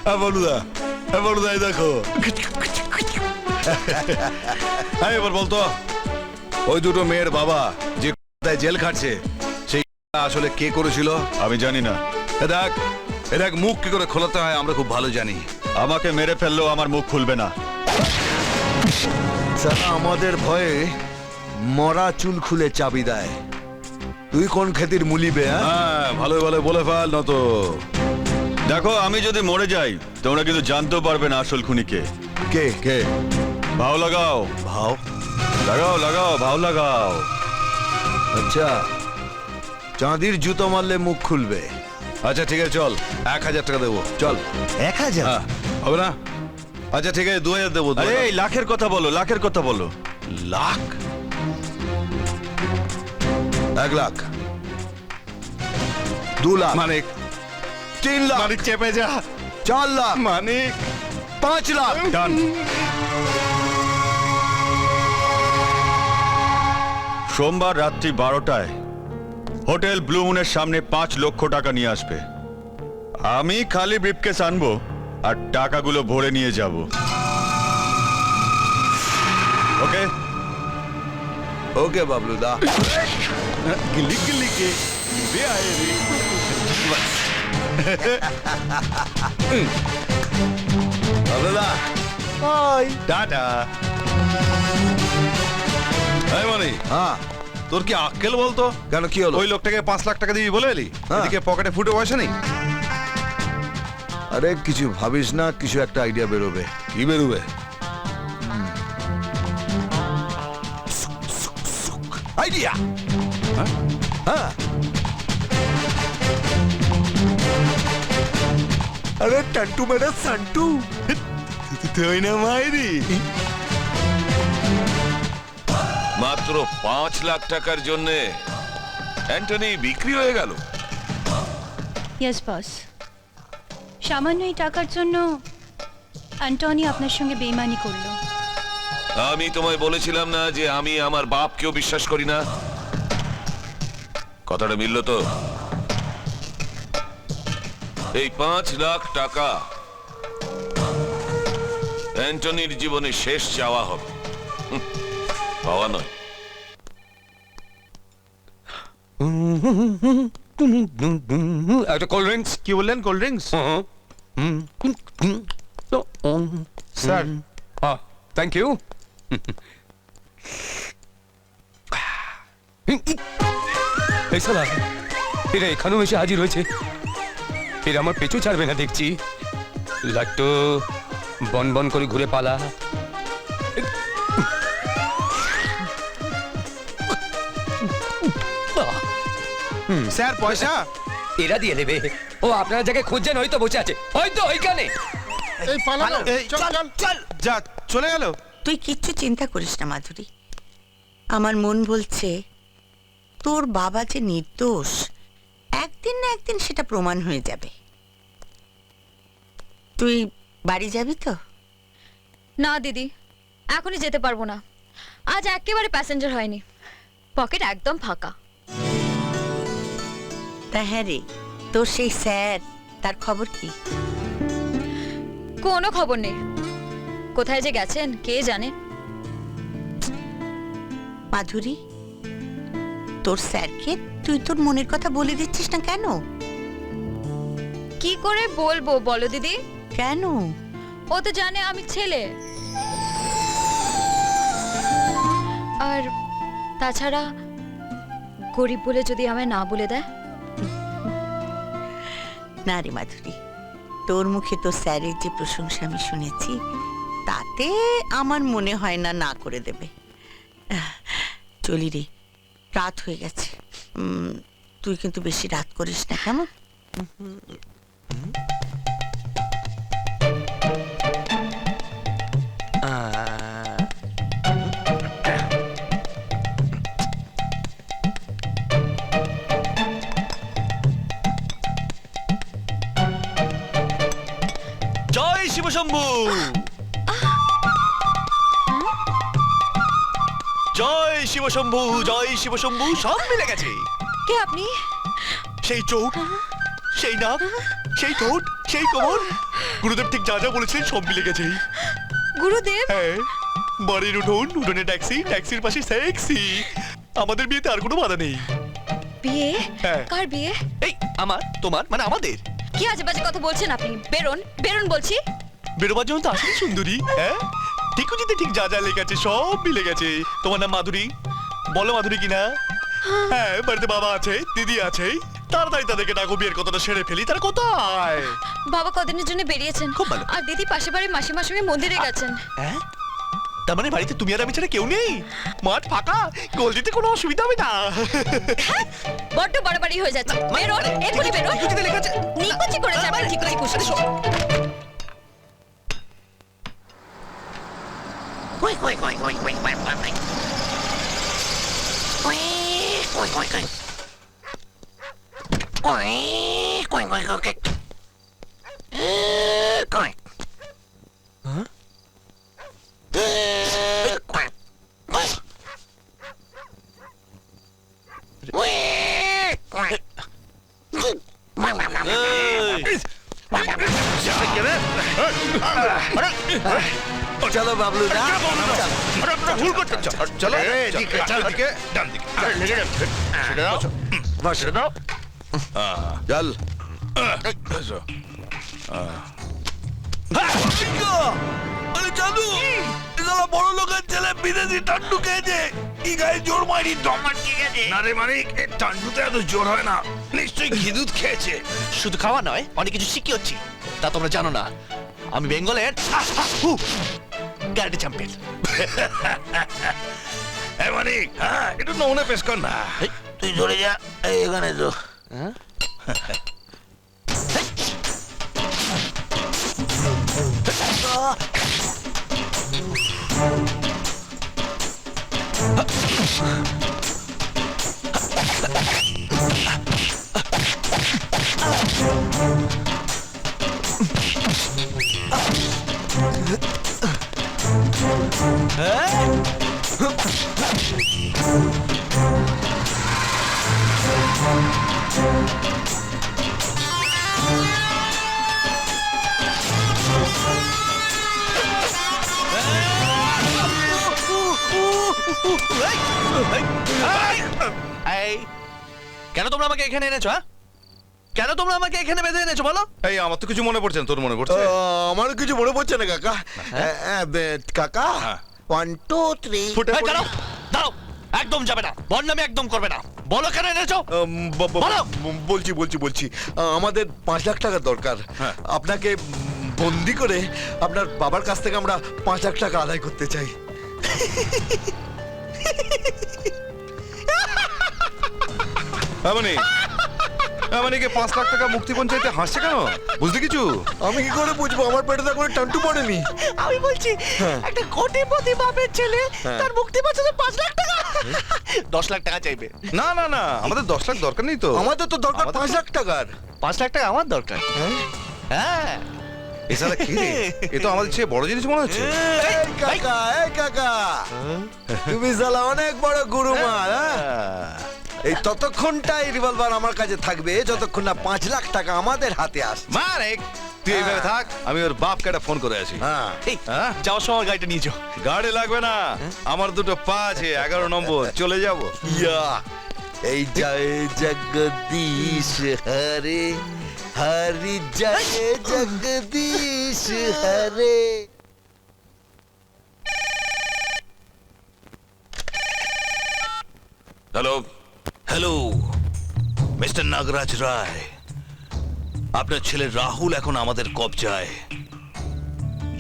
বলুদা, বলুদা এই দেখো। এবার বলতো, ওই দুটো মেয়ের বাবা যে জেল খাটছে সেই আসলে কে করেছিল? আমি জানি না। এ দেখ মুখ কি করে খোলাতে হয় আমরা খুব ভালো জানি। আমাকে মেরে ফেললেও আমার মুখ খুলবে না। সারা আমাদের ভয়ে মরা চুল খুলে চাবি দেয়। তুই কোন খেতির মুলিবে? হ্যাঁ ভালো ভালো বলে ফেল না তো। দেখো, আমি যদি মরে যাই তোমরা কিন্তু জানতেও পারবে না আসল খুনিকে। কে কে? ভাও লাগাও, ভাও লাগাও লাগাও, ভাও লাগাও। আচ্ছা, চাঁদির জুতো মারলে মুখ খুলবে। আচ্ছা ঠিক আছে, চল 1000 টাকা দেবো। চল। 1000? হবে না? আচ্ছা ঠিক আছে 2000 দেবো। আরে এই লাখের কথা বলো, লাখের কথা বলো। লাখ? 1 লাখ, 2 লাখ, মানিক, 3 লাখ, মানিক চেপে যা। 4 লাখ, মানিক, 5 লাখ। ডান। সোমবার রাত্রি 12টায় হোটেল ব্লু মুনের সামনে 5 লক্ষ টাকা নিয়ে আসবে। আমি খালি ব্রিফকেস আনবো আর টাকাগুলো ভরে নিয়ে যাব। ওকে? ওকে বাবলুদা। গিলি গিলি কে বে আয়ে রে। বাবলুদা বাই, টাটা। এই মানে, হ্যাঁ তোর কি আক্কেল বলতো? কেন কি হলো? ওই লোকটাকে 5 লাখ টাকা দিবি বলে এলি, হ্যাঁ। এদিকে পকেটে ফুটে পয়সা নেই। আরে কিছু ভাবিস না, কিছু একটা আইডিয়া বেরোবে। কি বেরোবে? আইডিয়া? হ্যাঁ। আরে টান্টু মেরা সান্টু, তুই না মাইরি। মাত্র 5 লাখ টাকার জন্য অ্যান্টনি বিক্রি হয়ে গেল। ইয়েস বস, সামান্য এই টাকার জন্য অ্যান্টনি আপনার সঙ্গে বেইমানি করলো। আমি তোমায় বলেছিলাম না যে আমি আমার বাপকেও বিশ্বাস করি না? কথাটা মিলল তো? এই 5 লাখ টাকা অ্যান্টনির জীবনে শেষ চাওয়া হবে, পাওয়া নয়। একটা কোল্ড ড্রিঙ্কস। কি বললেন? Cold drinks? Sir. Thank you. এই শালা, এরা এখানেও এসে হাজির হয়েছে। এরা আমার পেছু ছাড়বে না দেখছি। লাট্টু বন বন করে ঘুরে পালা। স্যার পয়সা? এরা দিয়ে দেবে। ও আপনারা জায়গায় খুঁজছেন, হয়তো বসে আছে, হয়তো ওইখানে। এই পালালো। এই চল চল চল, যা চলে গেল। তুই কিচ্ছু চিন্তা করিস না মাধুরী। আমার মন বলছে তোর বাবা যে নির্দোষ, একদিন না একদিন সেটা প্রমাণ হয়ে যাবে। তুই বাড়ি যাবি তো? না দিদি, এখনই যেতে পারবো না। আজ একেবারে প্যাসেঞ্জার হয়নি, পকেট একদম ফাঁকা। তা হ্যাঁ রে, তোর সেই স্যার, তার খবর কি? কোনো খবর নেই। কোথায় যে গেছেন কে জানে। মাধুরী, তোর স্যারকে তুই তোর মনের কথা বলে দিচ্ছিস না কেন? কি করে বলবো বলো দিদি? কেন? ও তো জানে আমি ছেলে। আর তাছাড়া গরিব বলে যদি আমায় না বলে দেয়। না রে মাধুরী, তোর মুখে তোর স্যারের যে প্রশংসা আমি শুনেছি, তাতে আমার মনে হয় না না করে দেবে। চলি রে, রাত হয়ে গেছে। তুই কিন্তু বেশি রাত করিস না, কেমন? জয় শিবশম্ভু, জয় শিবশম্ভু, জয় শিবশম্ভু, সব মিলে গেছে। কে আপনি? সেই চোখ, সেই নাক, সেই ঠোঁট, সেই কোমর, গুরুদেব ঠিক যা যা বলেছিলেন সব মিলে গেছে। গুরুদেব হ্যাঁ, বাড়ির উঠোনে ট্যাক্সি, ট্যাক্সির পাশে সেক্সি। আমাদের বিয়েতে আর কোনো বাধা নেই। বিয়ে? হ্যাঁ। কার বিয়ে? এই আমার, তোমার, মানে আমাদের। কি আজে বাজে কথা বলছেন আপনি? বেরোন, বেরোন বলছি। বেরোবার জন্য তো আসলে সুন্দরী। হ্যাঁ, ঠিকুজিতে ঠিক যা যা লেগেছে সব মিলে গেছে। তোমার নাম মাধুরী, বলো মাধুরী কিনা? হ্যাঁ, বাড়িতে বাবা আছে, দিদি আছে। তাড়াতাড়ি তাদেরকে ডাকো, বিয়ের কথাটা সেরে ফেলি। তার কোথায়? বাবা কদিনের জন্য বেরিয়েছেন। খুব ভালো। আর দিদি পাশে বাড়ির মাসিমার সঙ্গে মন্দিরে গেছেন। হ্যাঁ, তার মানে বাড়িতে তুমি আর আমি ছাড়া কেউ নেই? মাঠ ফাঁকা, গোল দিতে কোনো অসুবিধা হবে না। বড্ড বাড়াবাড়ি হয়ে যাচ্ছে। বেরোন, এখনই বেরোন। ঠিকুজিতে লেখা আছে। নিকুচি করেছে আবার ঠিকুচি কুচি। চলো বাবলু দা, ভুল করছো। চলো, চল দিকে, ডান দিকে। বস। চল। আরে চালু, এগুলো বড় লোকের ছেলে বিদেশি টান্ডু খেয়েছে। কি গায়ে জোর মারি দম আটকে গেছে। না রে মানিক, এই টান্ডুতে এত জোর হয় না, নিশ্চয়ই ঘি দুধ খেয়েছে। শুধু খাওয়া নয়, অনেক কিছু শিখে হচ্ছি, তা তোমরা জানো না। আমি বেঙ্গলের ক্যারাটে চ্যাম্পিয়ন। মানিক, হ্যাঁ, একটু নমুনা পেশ কর না। তুই ধরে যা, এখানে তো। এই, কেন তোমরা আমাকে এখানে এনেছো? হ্যাঁ, কেন তোমরা আমাকে এখানে বেঁধে এনেছো বলো? এই আমার তো কিছু মনে পড়ছে না, তোর মনে পড়ছে? আমার কিছু মনে পড়ছে না কাকা। কাকা, 1 2 3। ফুটে এই, দাঁড়াও, দাঁড়াও, একদম যাবে না, বদনামি একদম করবে না। বলো কেন এনেছো? বলো। বলছি আমাদের 5 লাখ টাকা দরকার। আপনাকে বন্দি করে আপনার বাবার কাছ থেকে আমরা 5 লাখ টাকা আদায় করতে চাই। এমনকি 5 লাখ টাকা মুক্তিপণ চাইতে হাসছে কেন? বুঝলি কিছু? আমি কি করে বুঝবো? আমার পেটে তো কোনো টান্টু পড়েনি। আমি বলছি, একটা কোটিপতি বাপের ছেলে তার মুক্তি পাচ্ছে 5 লাখ টাকা। 10 লাখ টাকা চাইবে। না না না, আমাদের 10 লাখ দরকার নেই তো। আমাদের তো দরকার আমাদের 5 লাখ টাকার। 5 লাখ টাকা আমার দরকার। হ্যাঁ, এছাড়া কি রে? এ তো আমাদের চেয়ে বড় জিনিস মনে হচ্ছে। এই কাকা, তুমি শালা অনেক বড় গুরুমাল। এই ততক্ষণটাই রিভলভার আমার কাছে থাকবে যতক্ষণ না 5 লাখ টাকা আমাদের হাতে আসে। মানিক, তুই এইভাবে থাক, আমি ওর বাপকে একটা ফোন করে আসি। হ্যাঁ, এই, যাওয়ার সময় গাড়িটা নিয়ে যাও। গাড়ি লাগবে না, আমার দুটো পা আছে, 11 নম্বর, চলে যাব। ইয়া এই জয় জগদীশ হরে, হরি জয় জগদীশ হরে। হ্যালো, হ্যালো মিস্টার নাগরাজ রায়, আপনার ছেলে রাহুল এখন আমাদের কবজায়।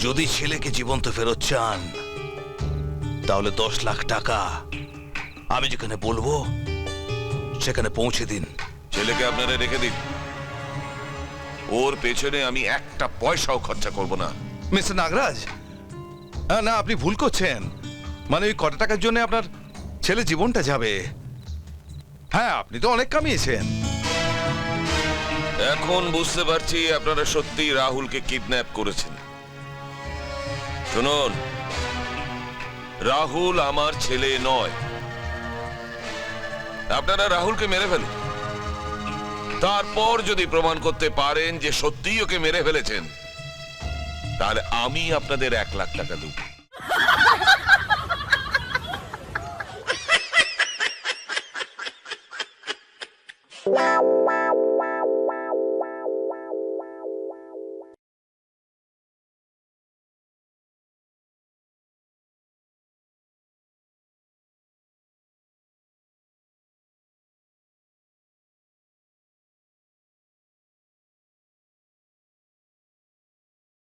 যদি ছেলেকে জীবন্ত ফেরত চান তাহলে 10 লাখ টাকা আমি যেখানে বলবো সেখানে পৌঁছে দিন। ছেলেকে আপনারা রেখে দিন, ওর পেছনে আমি একটা পয়সাও খরচা করব না। মিস্টার নাগরাজ, না আপনি ভুল করছেন। মানে ওই কত টাকার জন্য আপনার ছেলে জীবনটা যাবে? হ্যাঁ, আপনি তো অনেক কামিয়েছেন। এখন বুঝতে পারছি আপনারা সত্যি রাহুলকে কিডন্যাপ করেছেন। শুনুন, রাহুল আমার ছেলে নয়। আপনারা রাহুলকে মেরে ফেলুন, তারপর যদি প্রমাণ করতে পারেন যে সত্যিই ওকে মেরে ফেলেছেন, তাহলে আমি আপনাদের 1 লাখ টাকা দেবো।